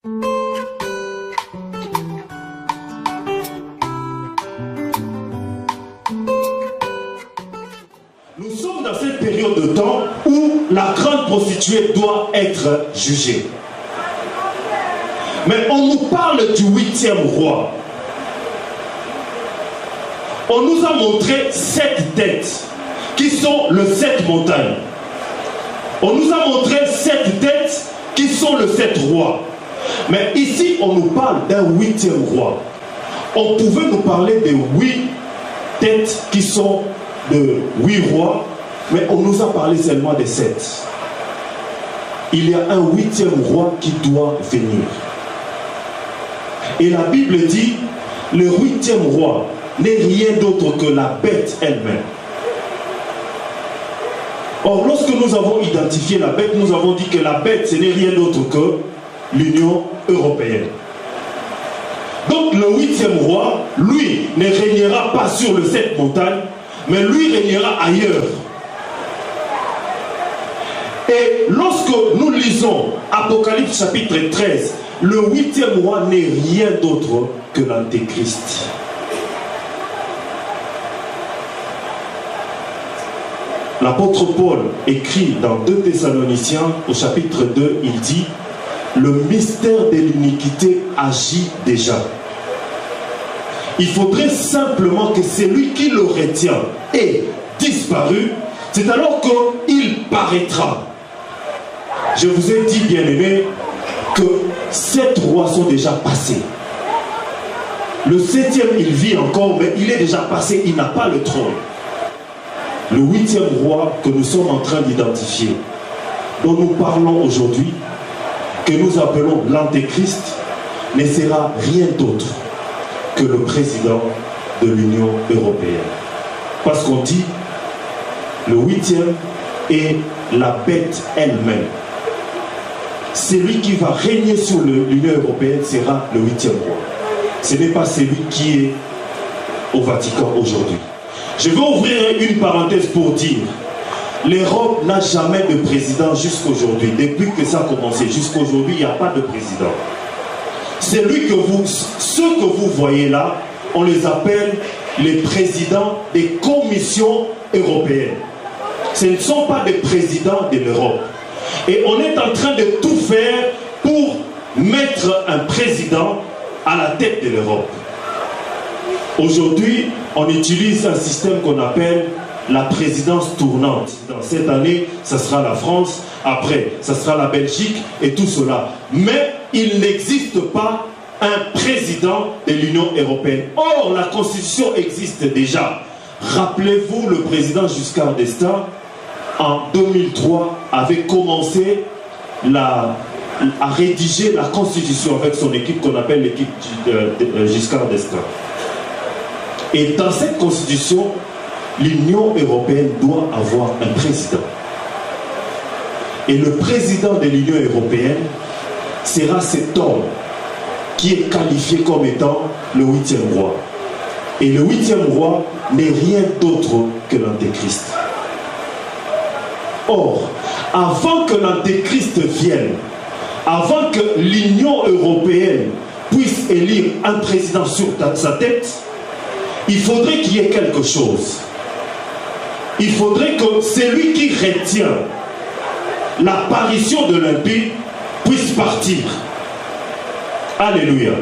Nous sommes dans cette période de temps où la grande prostituée doit être jugée. Mais on nous parle du 8e roi. On nous a montré 7 têtes qui sont le 7 montagnes. On nous a montré 7 têtes qui sont le 7 rois. Mais ici, on nous parle d'un 8e roi. On pouvait nous parler des 8 têtes qui sont de 8 rois, mais on nous a parlé seulement des 7. Il y a un 8e roi qui doit venir. Et la Bible dit, le 8e roi n'est rien d'autre que la bête elle-même. Or, lorsque nous avons identifié la bête, nous avons dit que la bête, ce n'est rien d'autre que l'Union européenne. Donc, le 8e roi, lui, ne régnera pas sur le 7 montagnes, mais lui régnera ailleurs. Et lorsque nous lisons Apocalypse chapitre 13, le 8e roi n'est rien d'autre que l'Antéchrist. L'apôtre Paul écrit dans 2 Thessaloniciens au chapitre 2, il dit « Le mystère de l'iniquité agit déjà. Il faudrait simplement que celui qui le retient ait disparu, c'est alors qu'il paraîtra. » Je vous ai dit, bien-aimés, que 7 rois sont déjà passés. Le 7e, il vit encore, mais il est déjà passé, il n'a pas le trône. Le 8e roi que nous sommes en train d'identifier, dont nous parlons aujourd'hui, que nous appelons l'Antéchrist, ne sera rien d'autre que le président de l'Union européenne. Parce qu'on dit, le 8e est la bête elle-même. Celui qui va régner sur l'Union européenne sera le 8e roi. Ce n'est pas celui qui est au Vatican aujourd'hui. Je vais ouvrir une parenthèse pour dire, l'Europe n'a jamais de président jusqu'aujourd'hui. Depuis que ça a commencé, jusqu'aujourd'hui, il n'y a pas de président. Ceux que vous voyez là, on les appelle les présidents des commissions européennes. Ce ne sont pas des présidents de l'Europe. Et on est en train de tout faire pour mettre un président à la tête de l'Europe. Aujourd'hui, on utilise un système qu'on appelle la présidence tournante. Dans cette année, ça sera la France, après, ça sera la Belgique et tout cela. Mais il n'existe pas un président de l'Union européenne. Or, la Constitution existe déjà. Rappelez-vous, le président Giscard d'Estaing, en 2003, avait commencé à rédiger la Constitution avec son équipe qu'on appelle l'équipe Giscard d'Estaing. Et dans cette Constitution, l'Union européenne doit avoir un président. Et le président de l'Union européenne sera cet homme qui est qualifié comme étant le 8e roi. Et le 8e roi n'est rien d'autre que l'Antéchrist. Or, avant que l'Antéchrist vienne, avant que l'Union européenne puisse élire un président sur sa tête, il faudrait qu'il y ait quelque chose. Il faudrait que celui qui retient l'apparition de l'impie puisse partir. Alléluia.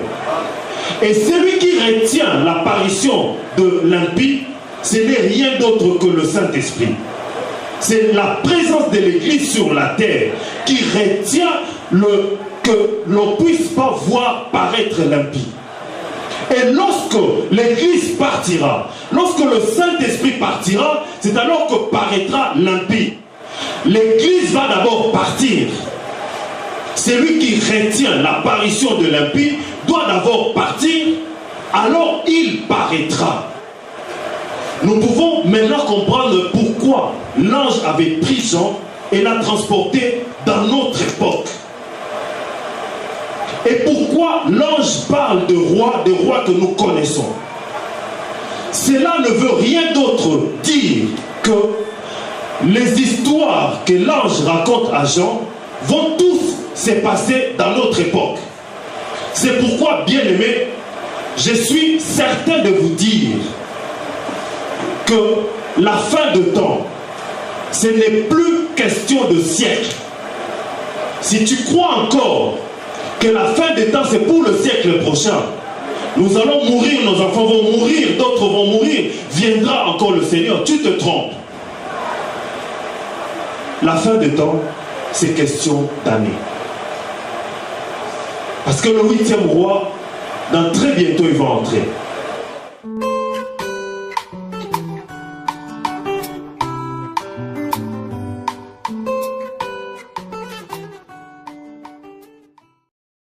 Et celui qui retient l'apparition de l'impie, ce n'est rien d'autre que le Saint-Esprit. C'est la présence de l'Église sur la terre qui retient que l'on ne puisse pas voir paraître l'impie. Et lorsque l'Église partira, lorsque le Saint-Esprit partira, c'est alors que paraîtra l'impie. L'Église va d'abord partir. Celui qui retient l'apparition de l'impie doit d'abord partir, alors il paraîtra. Nous pouvons maintenant comprendre pourquoi l'ange avait pris Jean et l'a transporté dans notre époque. Et pourquoi l'ange parle de rois que nous connaissons. Cela ne veut rien d'autre dire que les histoires que l'ange raconte à Jean vont tous se passer dans notre époque. C'est pourquoi, bien aimé, je suis certain de vous dire que la fin de temps, ce n'est plus question de siècle. Si tu crois encore que la fin des temps c'est pour le siècle prochain, nous allons mourir, nos enfants vont mourir, d'autres vont mourir, viendra encore le Seigneur, tu te trompes. La fin des temps, c'est question d'années. Parce que le 8e roi, dans très bientôt, il va entrer.